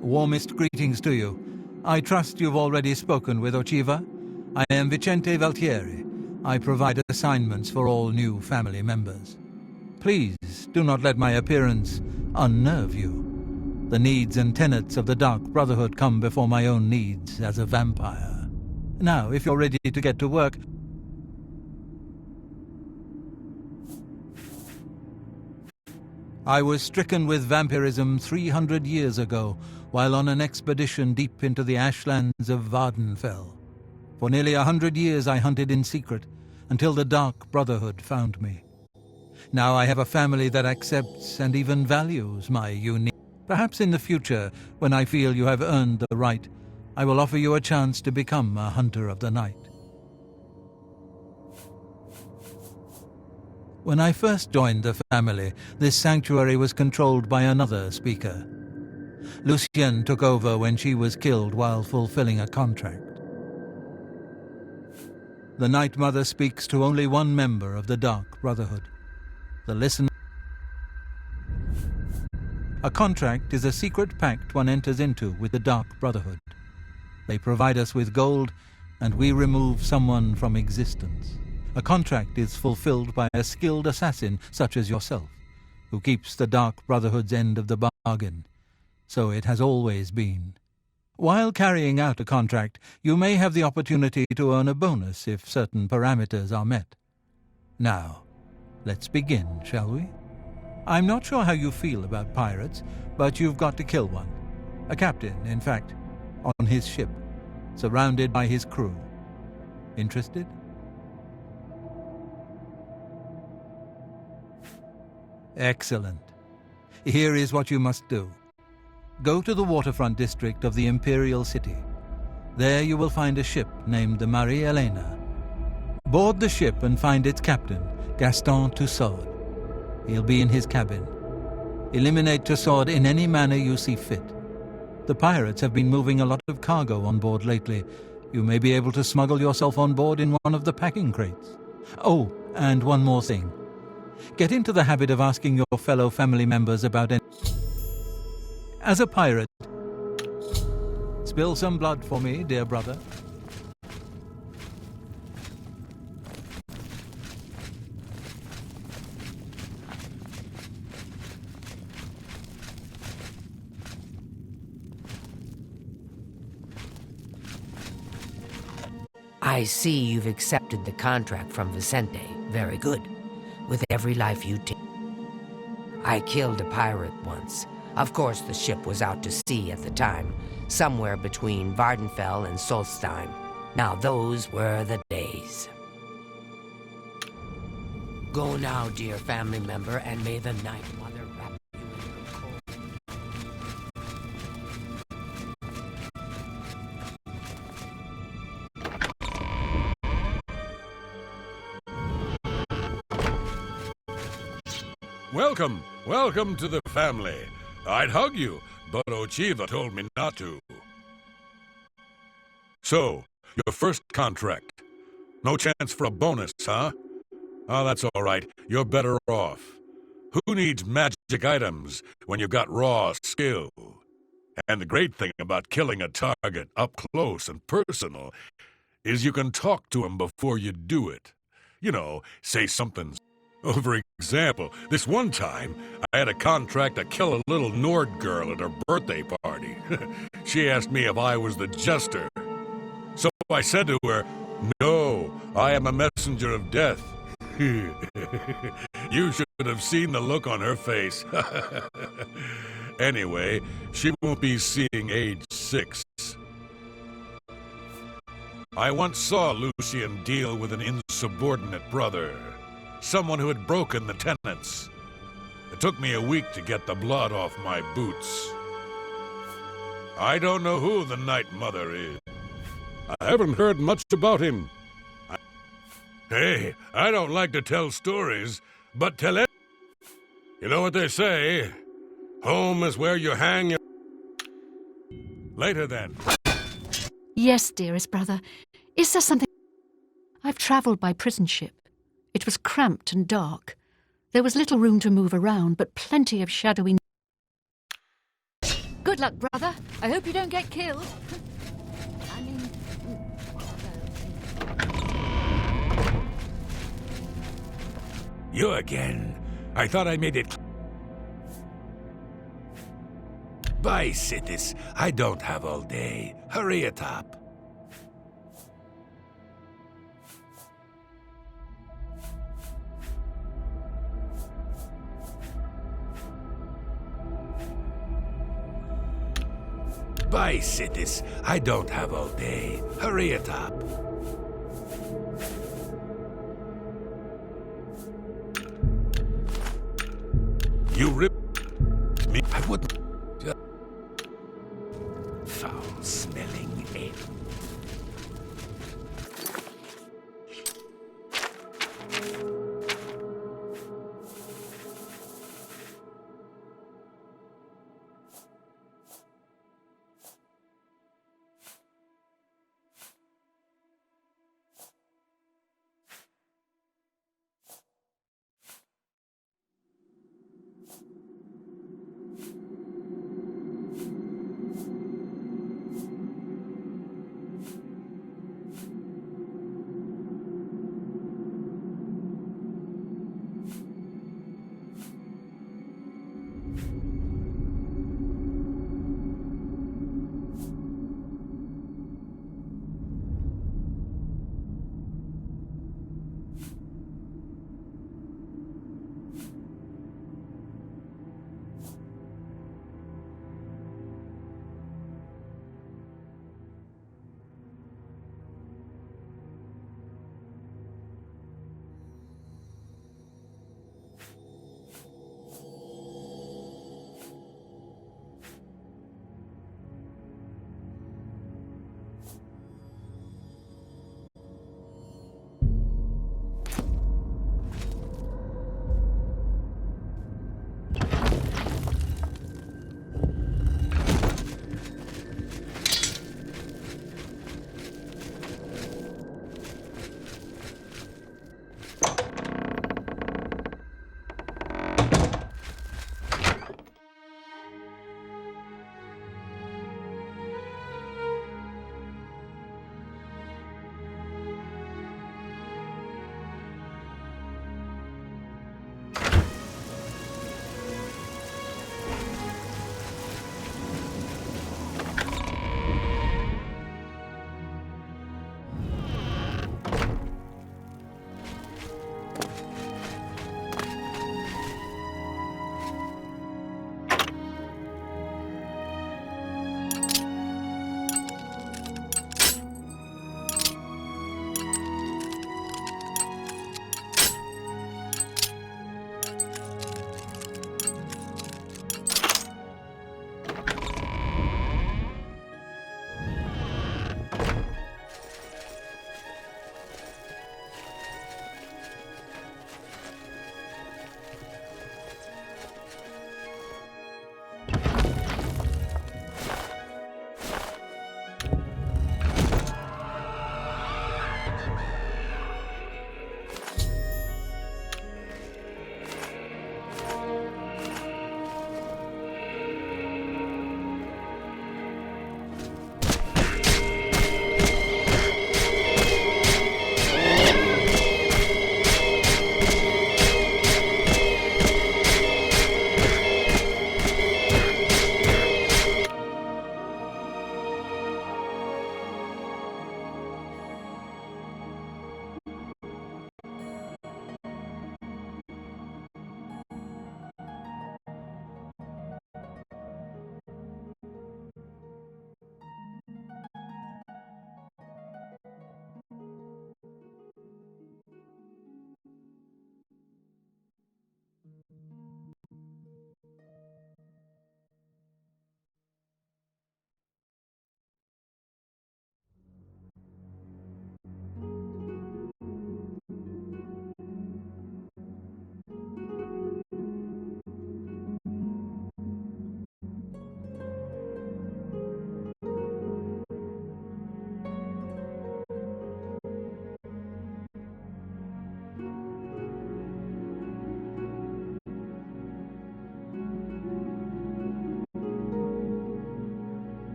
Warmest greetings to you. I trust you've already spoken with Ochiva. I am Vicente Valtieri. I provide assignments for all new family members. Please do not let my appearance unnerve you. The needs and tenets of the Dark Brotherhood come before my own needs as a vampire. Now, if you're ready to get to work... I was stricken with vampirism 300 years ago, while on an expedition deep into the ashlands of Vardenfell. For nearly 100 years I hunted in secret, until the Dark Brotherhood found me. Now I have a family that accepts and even values my unique... Perhaps in the future, when I feel you have earned the right, I will offer you a chance to become a hunter of the night. When I first joined the family, this sanctuary was controlled by another speaker. Lucienne took over when she was killed while fulfilling a contract. The Night Mother speaks to only one member of the Dark Brotherhood, the listener. A contract is a secret pact one enters into with the Dark Brotherhood. They provide us with gold, and we remove someone from existence. A contract is fulfilled by a skilled assassin such as yourself, who keeps the Dark Brotherhood's end of the bargain. So it has always been. While carrying out a contract, you may have the opportunity to earn a bonus if certain parameters are met. Now, let's begin, shall we? I'm not sure how you feel about pirates, but you've got to kill one. A captain, in fact, on his ship, surrounded by his crew. Interested? Excellent. Here is what you must do. Go to the waterfront district of the Imperial City. There you will find a ship named the Marie Elena. Board the ship and find its captain, Gaston Tussaud. He'll be in his cabin. Eliminate Tussaud in any manner you see fit. The pirates have been moving a lot of cargo on board lately. You may be able to smuggle yourself on board in one of the packing crates. Oh, and one more thing. Get into the habit of asking your fellow family members about any... As a pirate, spill some blood for me, dear brother. I see you've accepted the contract from Vicente. Very good. With every life you take. I killed a pirate once. Of course, the ship was out to sea at the time, somewhere between Vardenfell and Solstheim. Now those were the days. Go now, dear family member, and may the Night Mother wrap you in her cold. Welcome to the family. I'd hug you, but Ochiva told me not to. So, your first contract. No chance for a bonus, huh? Oh, that's all right. You're better off. Who needs magic items when you've got raw skill? And the great thing about killing a target up close and personal is you can talk to him before you do it. You know, say something. For example, this one time, I had a contract to kill a little Nord girl at her birthday party. She asked me if I was the jester. So I said to her, "No, I am a messenger of death." You should have seen the look on her face. Anyway, she won't be seeing age 6. I once saw Lucien deal with an insubordinate brother. Someone who had broken the tenets. It took me a week to get the blood off my boots. I don't know who the Night Mother is. I haven't heard much about him. Hey, I don't like to tell stories, but tell it. You know what they say? Home is where you hang your... Later then. Yes, dearest brother. Is there something... I've travelled by prison ship. It was cramped and dark. There was little room to move around, but plenty of shadowy... Good luck, brother. I hope you don't get killed. I mean... You again? I thought I made it... Bye, Citis. I don't have all day. Hurry it up. Bye, Citis. I don't have all day. Hurry it up. You ripped me. I wouldn't... Foul-smelling ape.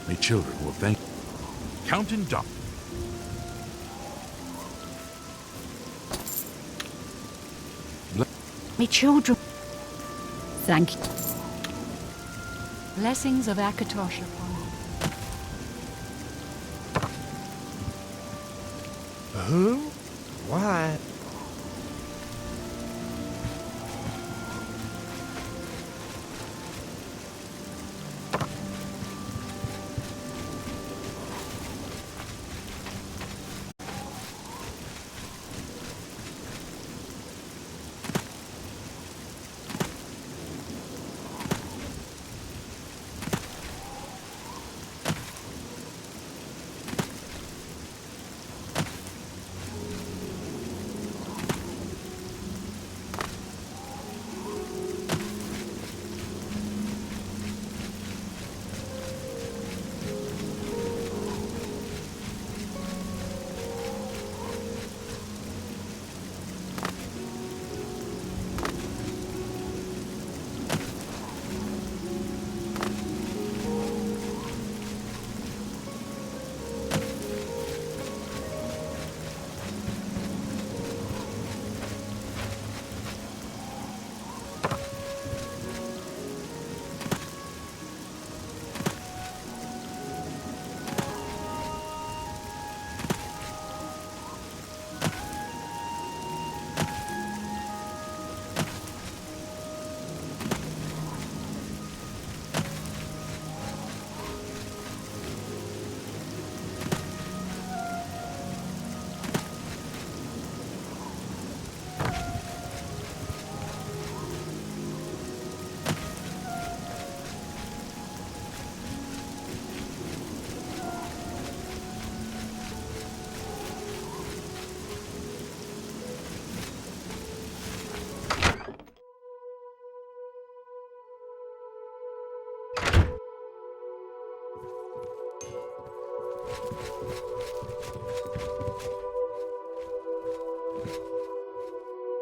Me children will thank Counting down. Me children. Thank you. Blessings of Akatosh upon you. Who? Why?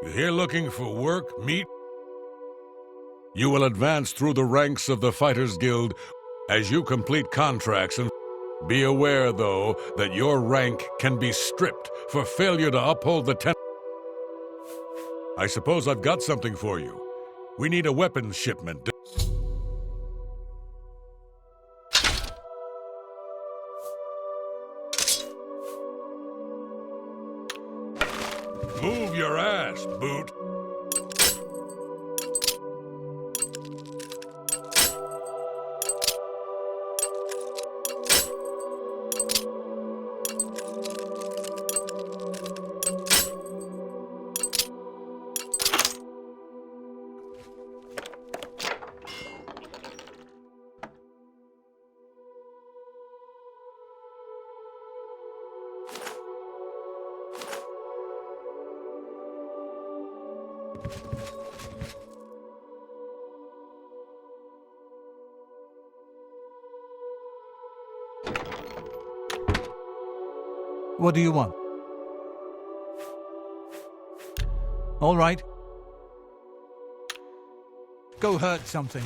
you. Here looking for work, meet? You will advance through the ranks of the Fighters Guild as you complete contracts and be aware, though, that your rank can be stripped for failure to uphold the I suppose I've got something for you. We need a weapons shipment. Move your ass, Boot. What do you want? All right. Go hurt something.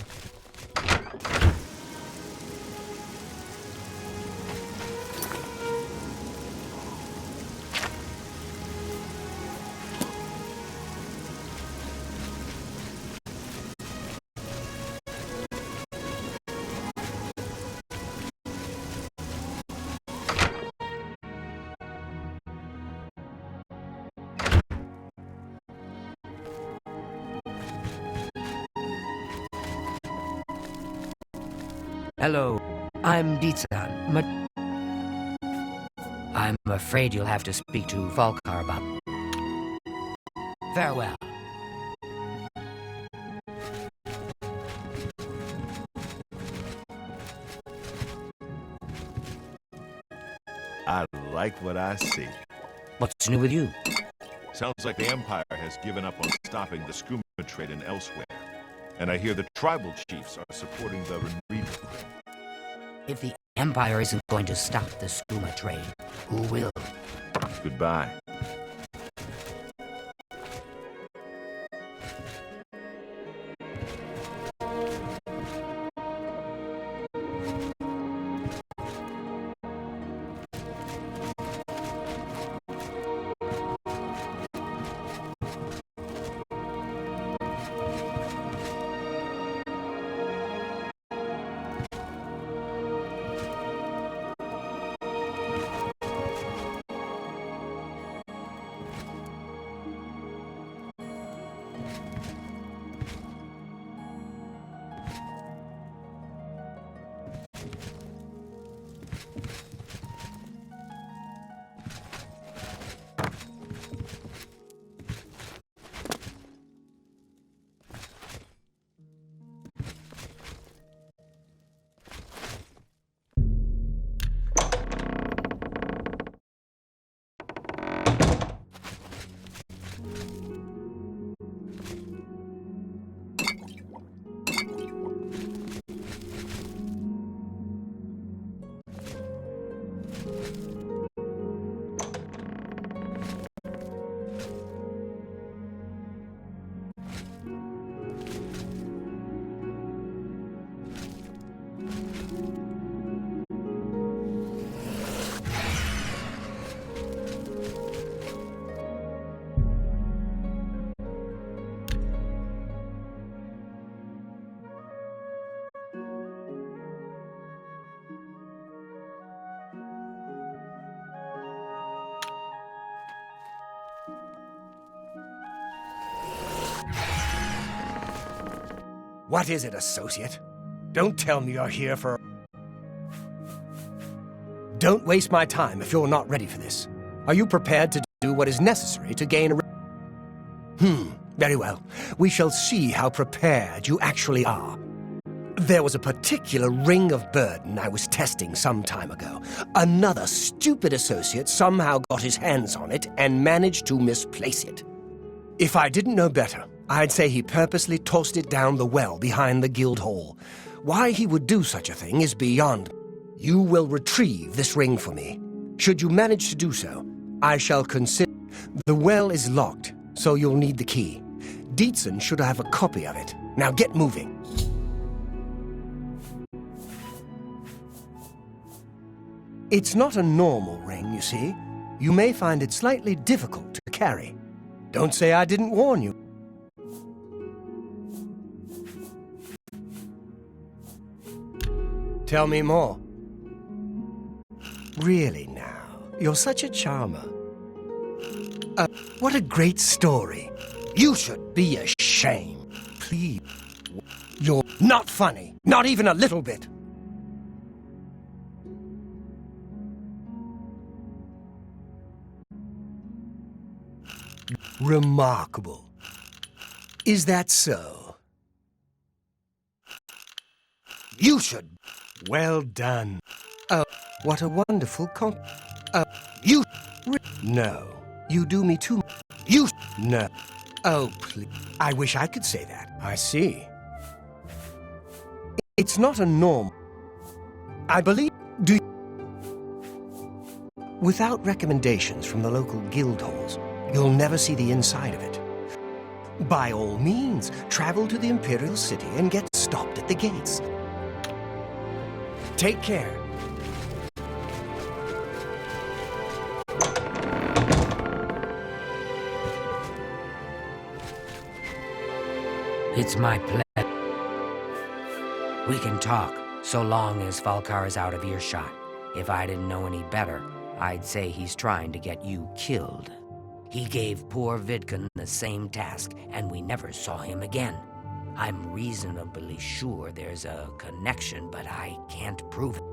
Hello, I'm Ditsan. I'm afraid you'll have to speak to Volkar about... Farewell. I like what I see. What's new with you? Sounds like the Empire has given up on stopping the skooma trade in elsewhere. And I hear the tribal chiefs are supporting the Reaver. If the Empire isn't going to stop the skooma trade, who will? Goodbye. What is it, associate? Don't tell me you're here for... Don't waste my time if you're not ready for this. Are you prepared to do what is necessary to gain a... Very well. We shall see how prepared you actually are. There was a particular ring of burden I was testing some time ago. Another stupid associate somehow got his hands on it and managed to misplace it. If I didn't know better, I'd say he purposely tossed it down the well behind the guild hall. Why he would do such a thing is beyond me. You will retrieve this ring for me. Should you manage to do so, I shall consider... The well is locked, so you'll need the key. Dietzen should have a copy of it. Now get moving. It's not a normal ring, you see. You may find it slightly difficult to carry. Don't say I didn't warn you. Tell me more. Really now, you're such a charmer. What a great story. You should be ashamed. Please. You're not funny. Not even a little bit. Remarkable. Is that so? You should. Well done. Oh, what a wonderful you... No. You do me too... You... No. Oh, please. I wish I could say that. I see. It's not a norm. I believe... Do you... Without recommendations from the local guild halls, you'll never see the inside of it. By all means, travel to the Imperial City and get stopped at the gates. Take care. It's my pleasure. We can talk, so long as Falkar is out of earshot. If I didn't know any better, I'd say he's trying to get you killed. He gave poor Vidkun the same task, and we never saw him again. I'm reasonably sure there's a connection, but I can't prove it.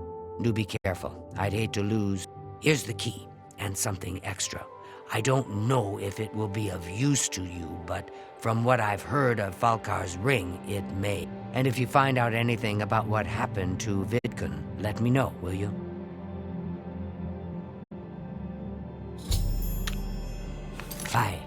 Do be careful. I'd hate to lose. Here's the key, and something extra. I don't know if it will be of use to you, but from what I've heard of Falkar's ring, it may. And if you find out anything about what happened to Vidkun, let me know, will you? Bye.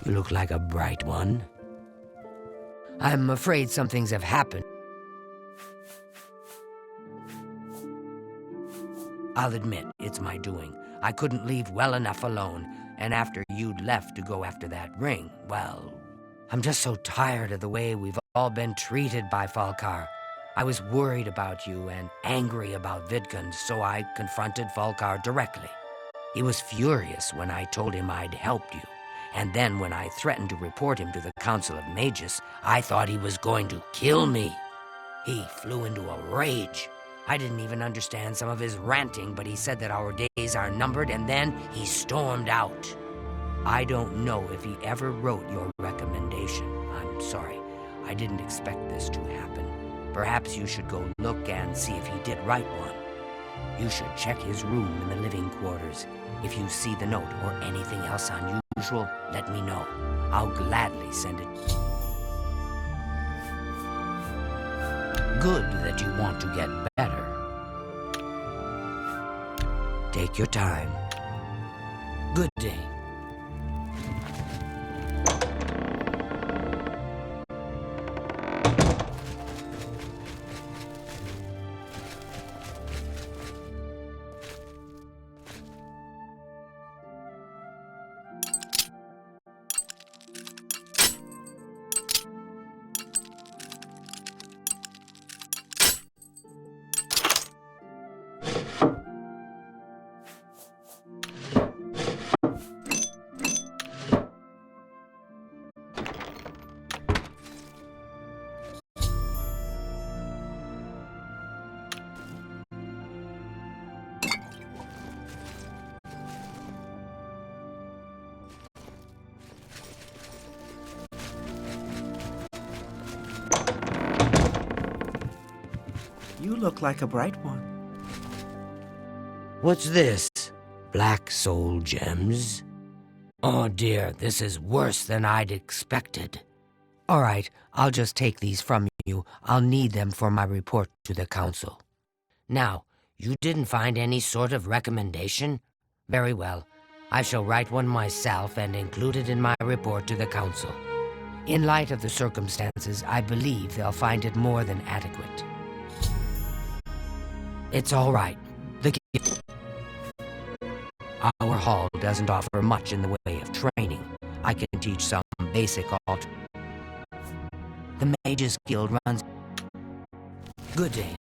You look like a bright one. I'm afraid some things have happened. I'll admit, it's my doing. I couldn't leave well enough alone, and after you'd left to go after that ring, well, I'm just so tired of the way we've all been treated by Falkar. I was worried about you and angry about Vidkun, so I confronted Falkar directly. He was furious when I told him I'd helped you, and then when I threatened to report him to the Council of Magus, I thought he was going to kill me. He flew into a rage. I didn't even understand some of his ranting, but he said that our days are numbered, and then he stormed out. I don't know if he ever wrote your recommendation. I'm sorry. I didn't expect this to happen. Perhaps you should go look and see if he did write one. You should check his room in the living quarters. If you see the note or anything else unusual, let me know. I'll gladly send it. Good that you want to get better. Take your time. Good day. You look like a bright one. What's this? Black soul gems? Oh dear, this is worse than I'd expected. All right, I'll just take these from you. I'll need them for my report to the council. Now, you didn't find any sort of recommendation? Very well. I shall write one myself and include it in my report to the council. In light of the circumstances, I believe they'll find it more than adequate. It's all right. Our hall doesn't offer much in the way of training. I can teach some basic alt. The Mages Guild runs. Good day.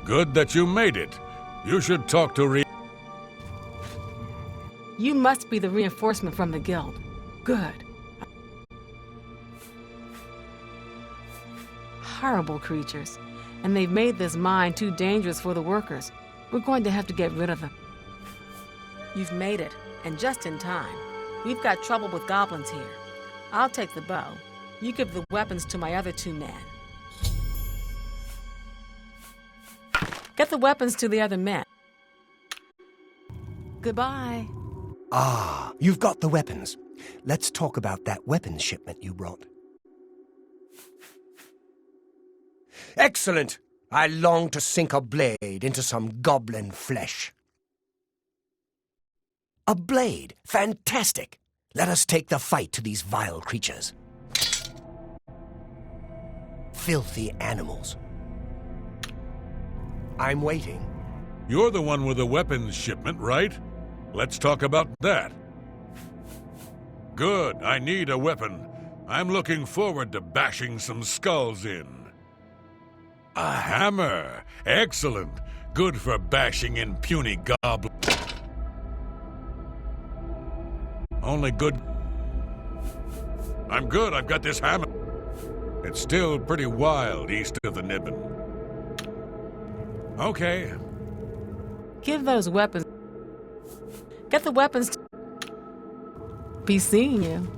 Good that you made it. You should talk to You must be the reinforcement from the guild. Good. Horrible creatures. And they've made this mine too dangerous for the workers. We're going to have to get rid of them. You've made it, and just in time. We've got trouble with goblins here. I'll take the bow. You give the weapons to my other 2 men. Get the weapons to the other men. Goodbye. Ah, you've got the weapons. Let's talk about that weapons shipment you brought. Excellent! I long to sink a blade into some goblin flesh. A blade! Fantastic! Let us take the fight to these vile creatures. Filthy animals. I'm waiting. You're the one with the weapons shipment, right? Let's talk about that. Good, I need a weapon. I'm looking forward to bashing some skulls in. A hammer! Excellent! Good for bashing in puny goblins. Only good... I'm good, I've got this hammer. It's still pretty wild east of the Nibbin. Okay. Give those weapons. Get the weapons. Be seeing you.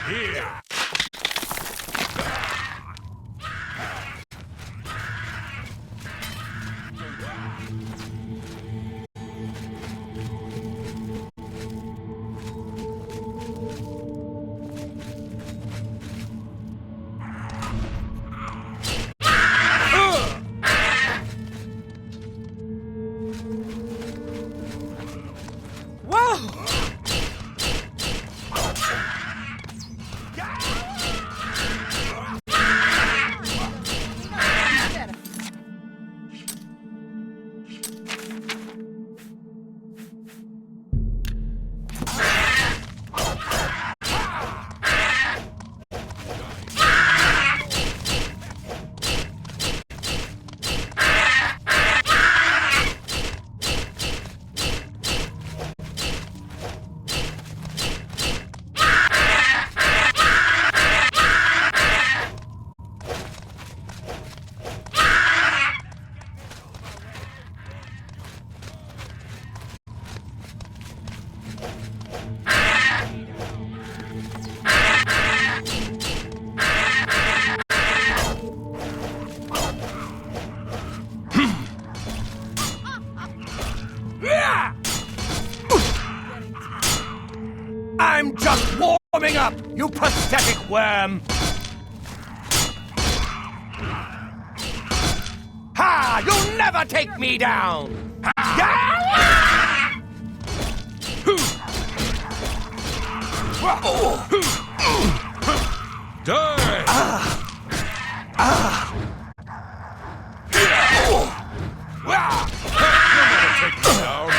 here! I'm just warming up, you pathetic worm! Ha! You'll never take me down! Die! You'll never take me down!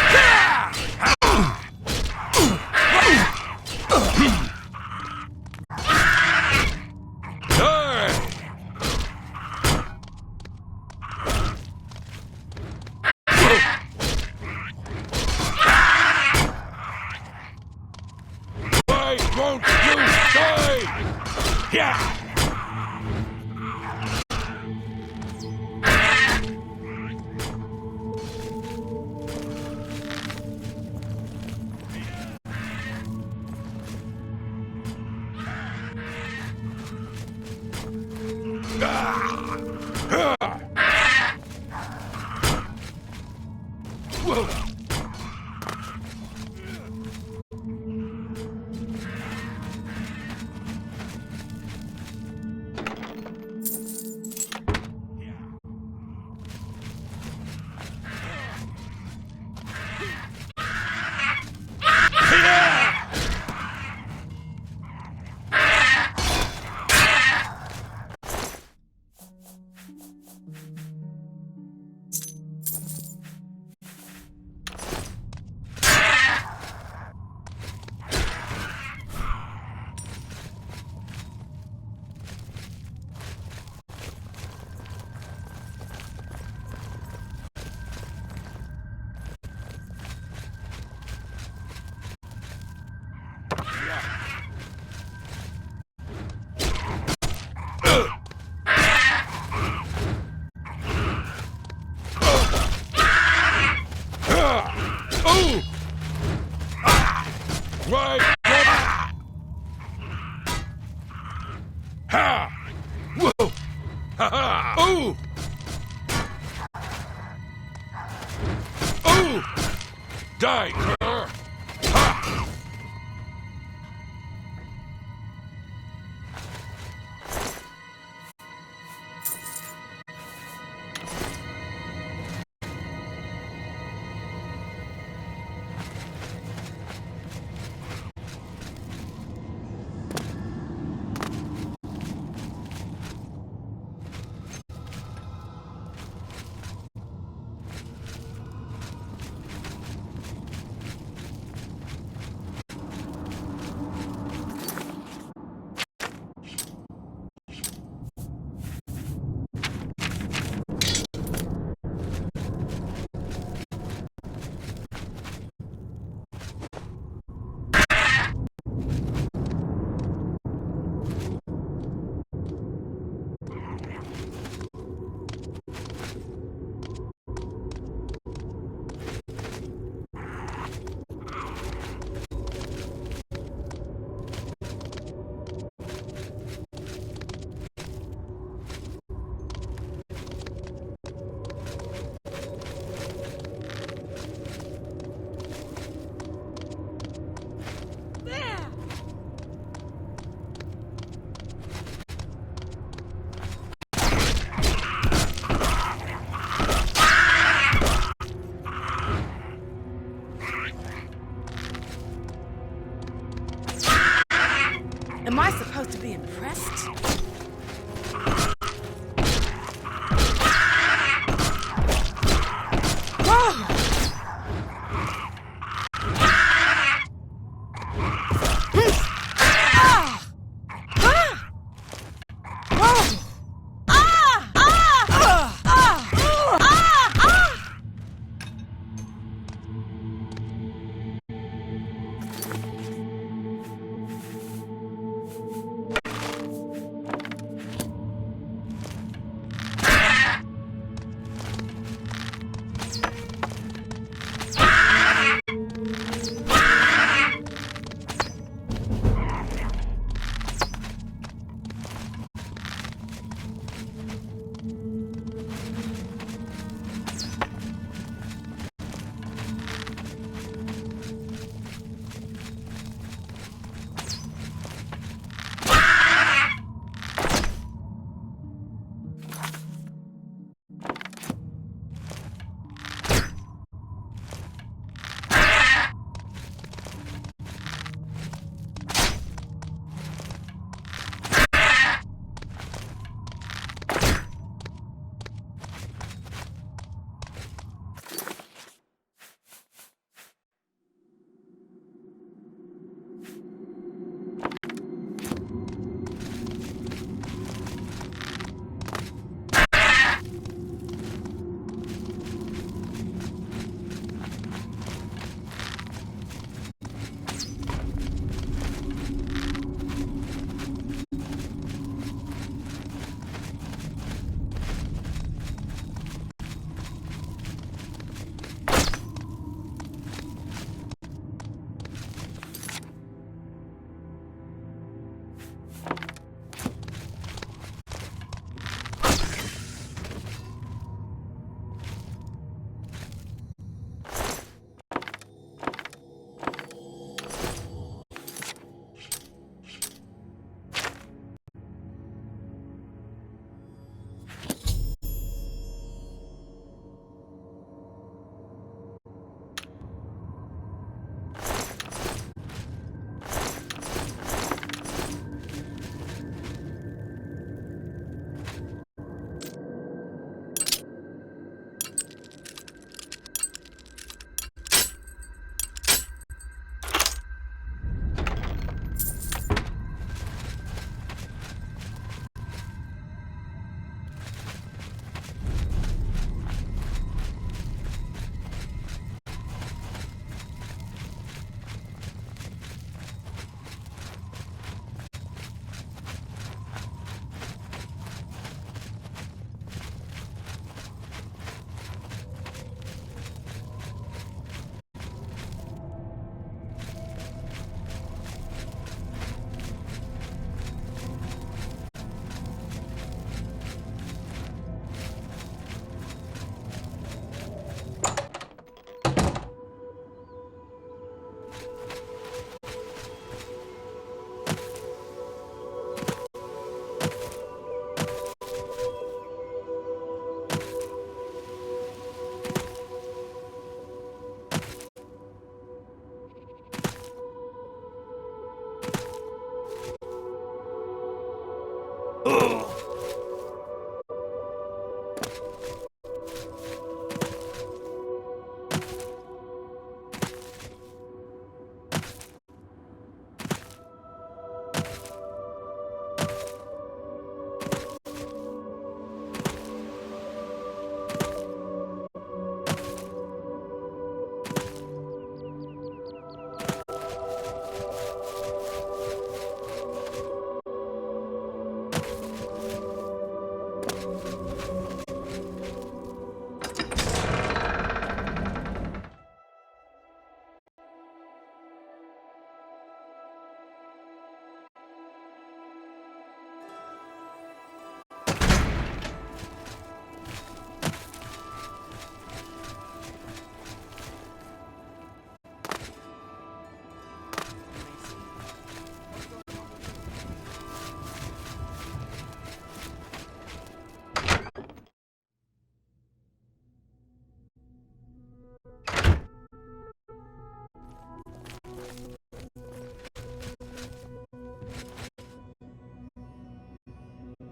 Why won't you die? Yeah! Right! Ha! Whoa! Ha ha! Ooh! Ooh! Die, cur! Ha!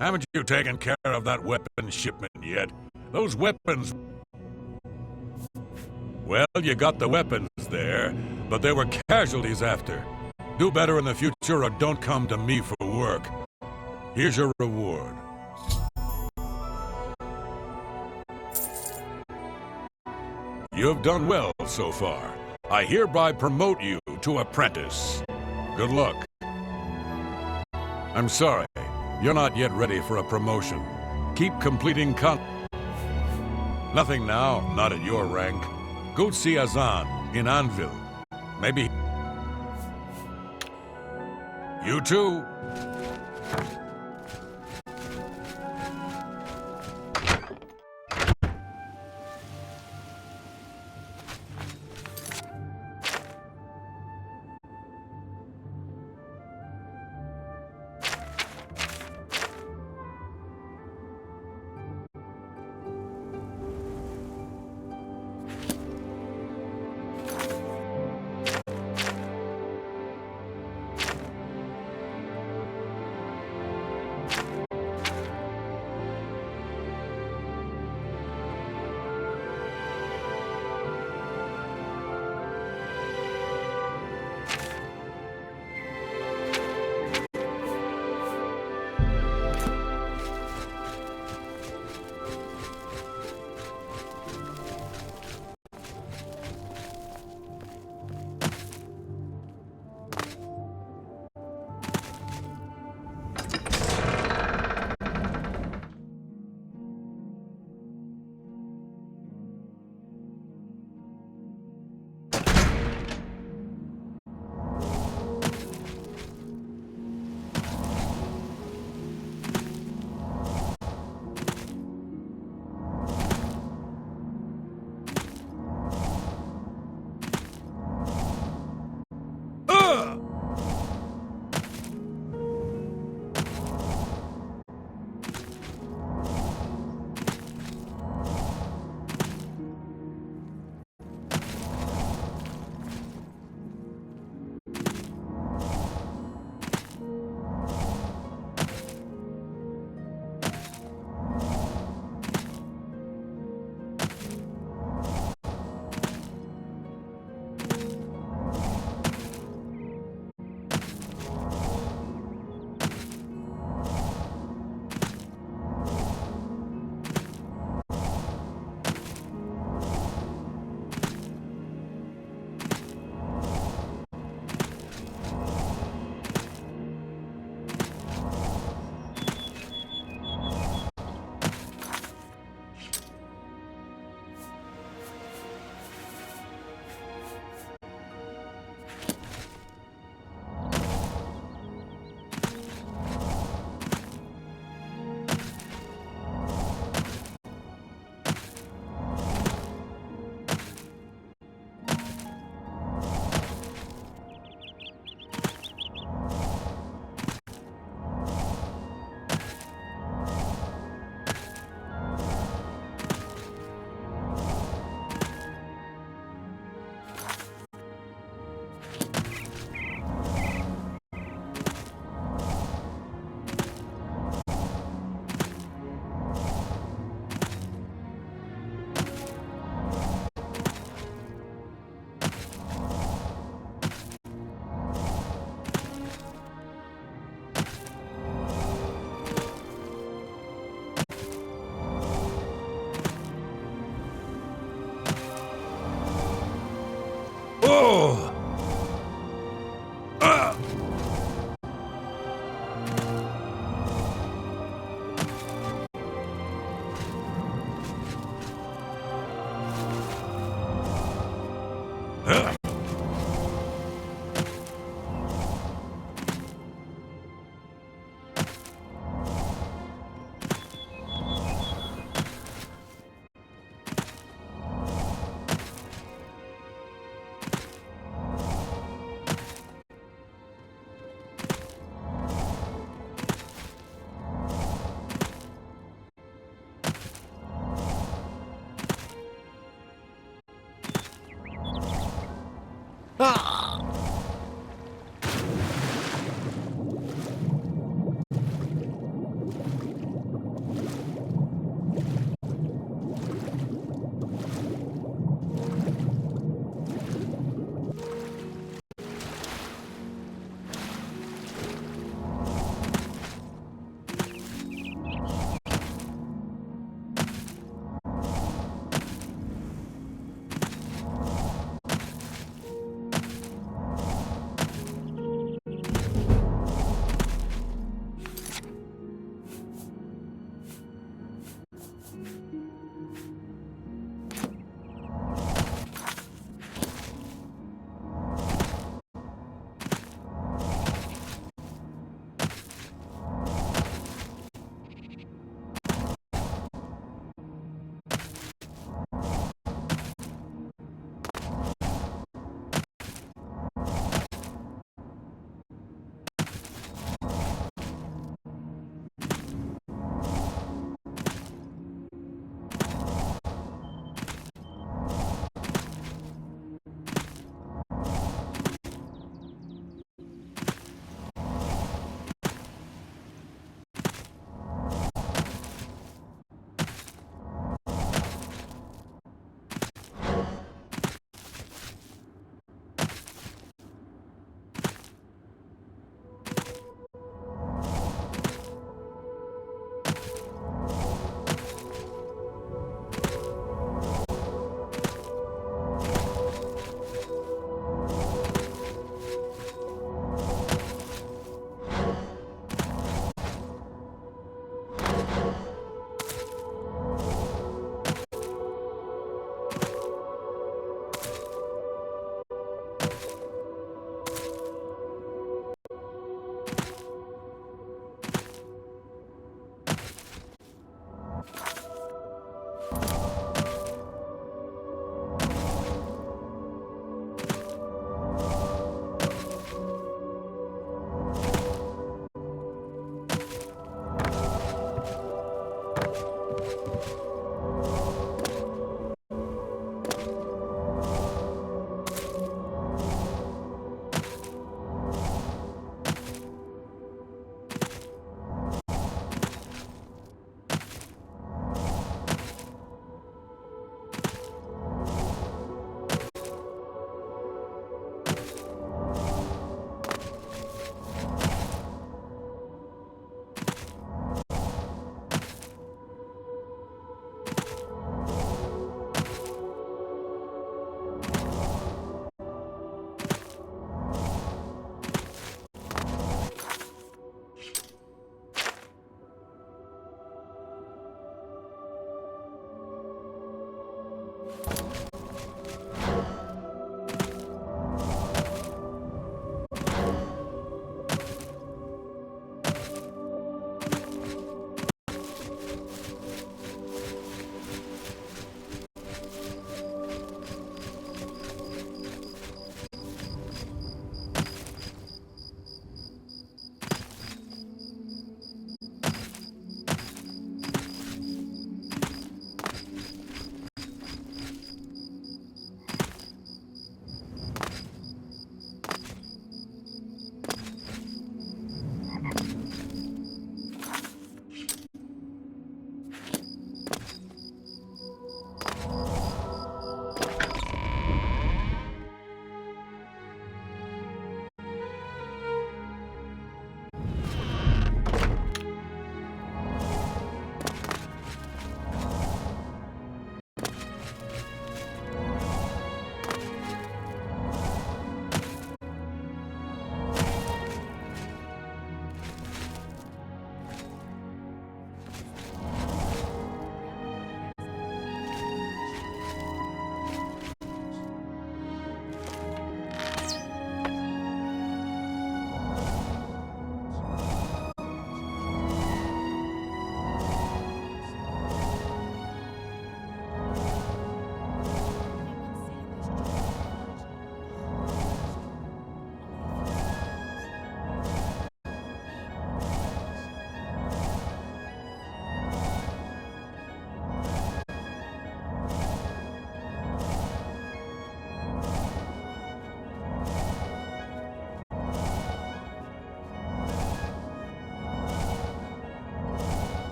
Haven't you taken care of that weapon shipment yet? Those weapons... Well, you got the weapons there, but there were casualties after. Do better in the future or don't come to me for work. Here's your reward. You've done well so far. I hereby promote you to apprentice. Good luck. I'm sorry, you're not yet ready for a promotion. Keep completing Nothing now, not at your rank. Go see Azan in Anvil. Maybe... You too.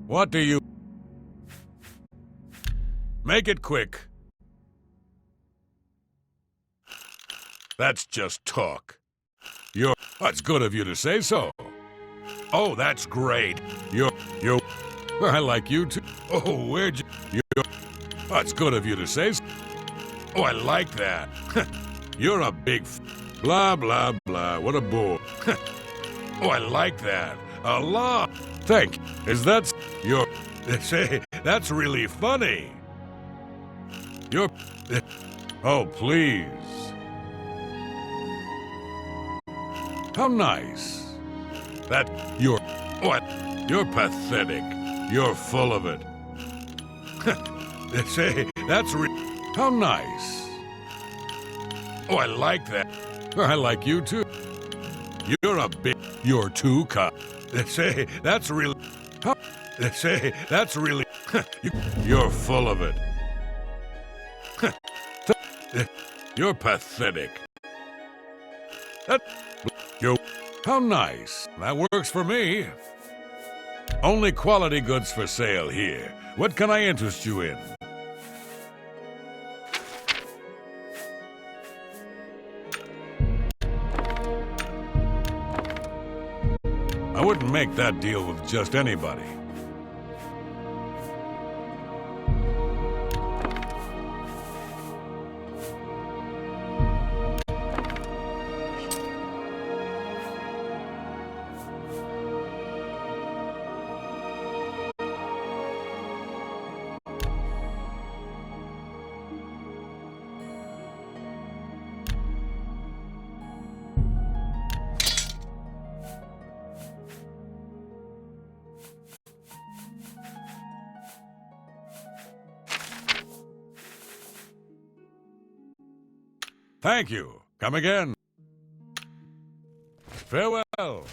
What do you... Make it quick. That's just talk. That's good of you to say so. Oh, that's great. You're... I like you too. Oh, where'd you... That's good of you to say so. Oh, I like that. You're a big... Blah, blah, blah. What a bore. Oh, I like that. A lot. Thank you. Is that... Say, that's really funny. You're... Oh, please. How nice. You're pathetic. You're full of it. Say, that's how nice. Oh, I like that. I like you too. You're too Say, that's really... Say, that's really... You're full of it. You're pathetic. How nice. That works for me. Only quality goods for sale here. What can I interest you in? I wouldn't make that deal with just anybody. Thank you. Come again. Farewell.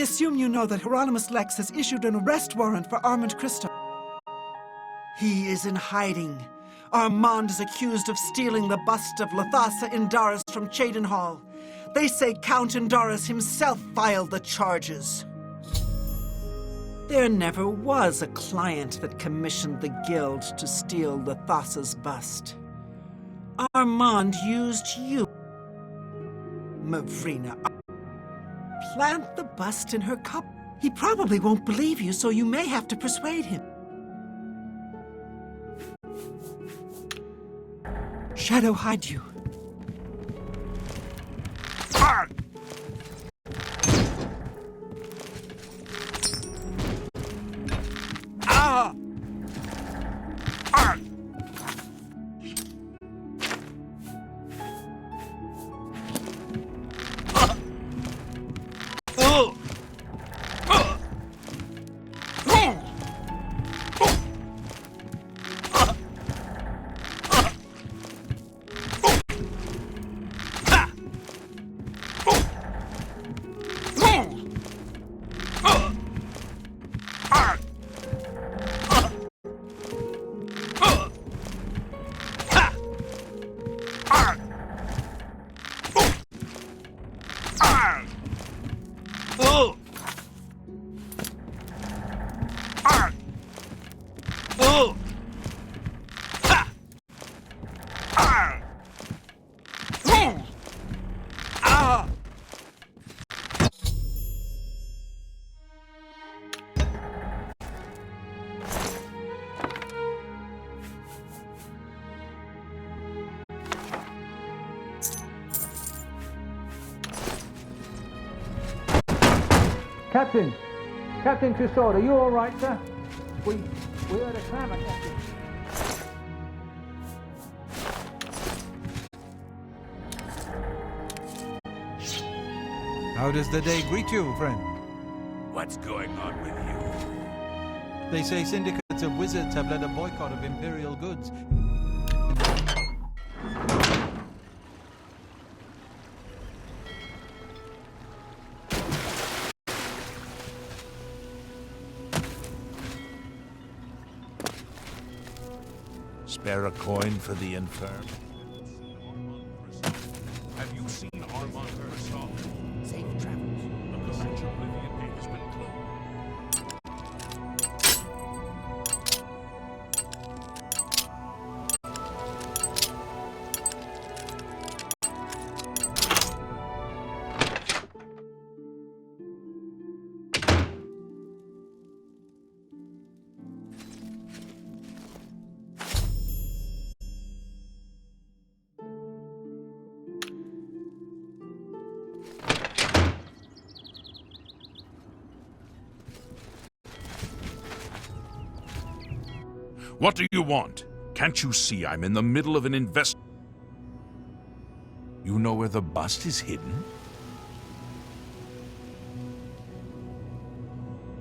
assume you know that Hieronymus Lex has issued an arrest warrant for Armand Christo. He is in hiding. Armand is accused of stealing the bust of Lathasa Indaris from cheydinhall. They say Count Indaris himself filed the charges. There never was a client that commissioned the guild to steal Lathasa's bust. Armand used you, Mavrina. Plant the bust in her cup. He probably won't believe you, so you may have to persuade him. Shadow hide you. Captain Tussaud, are you all right, sir? We heard a clamor, Captain. How does the day greet you, friend? What's going on with you? They say syndicates of wizards have led a boycott of Imperial goods. Spare a coin for the infirm. Have you seen Armand Christo? Safe travels. The French Oblivion Gate has been closed. What do you want? Can't you see I'm in the middle of an invest... You know where the bust is hidden?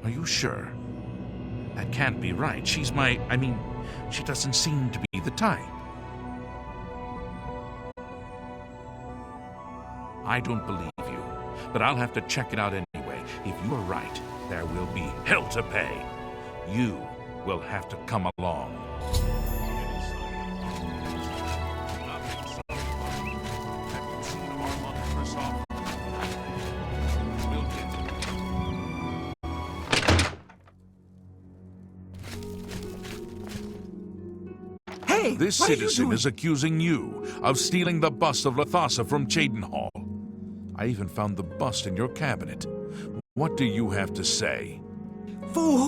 Are you sure? That can't be right. She's I mean, she doesn't seem to be the type. I don't believe you, but I'll have to check it out anyway. If you are right, there will be hell to pay. You will have to come along. Hey, This what are you citizen doing? is accusing you of stealing the bust of Lathasa from cheydinhall. I even found the bust in your cabinet. What do you have to say? Fool!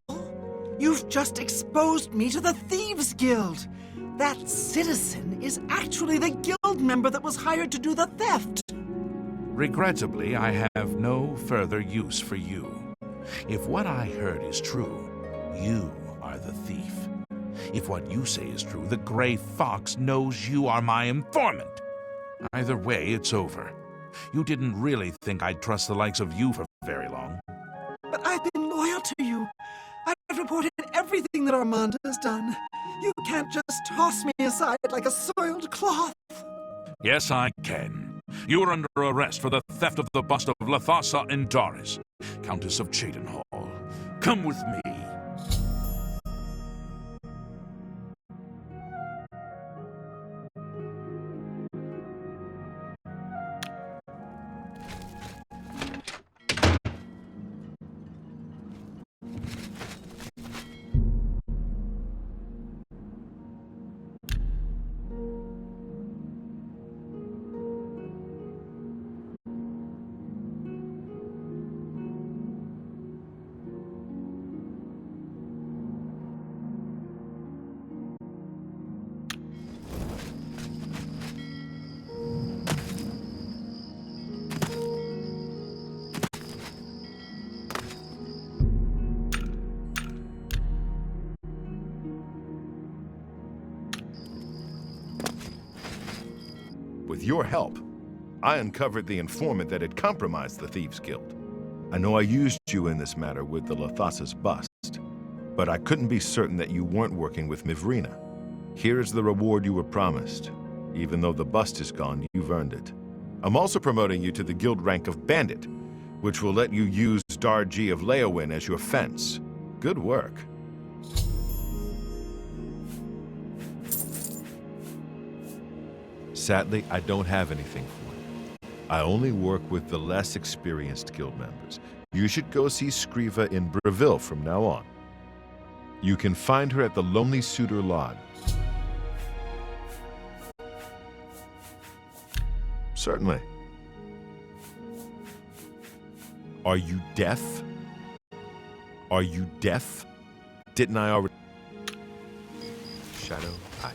You've just exposed me to the Thieves Guild! That citizen is actually the guild member that was hired to do the theft! Regrettably, I have no further use for you. If what I heard is true, you are the thief. If what you say is true, the Gray Fox knows you are my informant. Either way, it's over. You didn't really think I'd trust the likes of you for very long. But I've been loyal to you. I've reported everything that Armand has done. You can't just toss me aside like a soiled cloth. Yes, I can. You are under arrest for the theft of the bust of Lathasa Indaris, Countess of Cheydinhall. Come with me. With your help, I uncovered the informant that had compromised the Thieves' Guild. I know I used you in this matter with the Lathasa's bust, but I couldn't be certain that you weren't working with Mivrina. Here is the reward you were promised. Even though the bust is gone, you've earned it. I'm also promoting you to the guild rank of Bandit, which will let you use Darji of Leowin as your fence. Good work. Sadly, I don't have anything for you. I only work with the less experienced guild members. You should go see Scriva in Breville from now on. You can find her at the Lonely Suitor Lodge. Certainly. Are you deaf? Are you deaf? Didn't I already... Shadow Eye.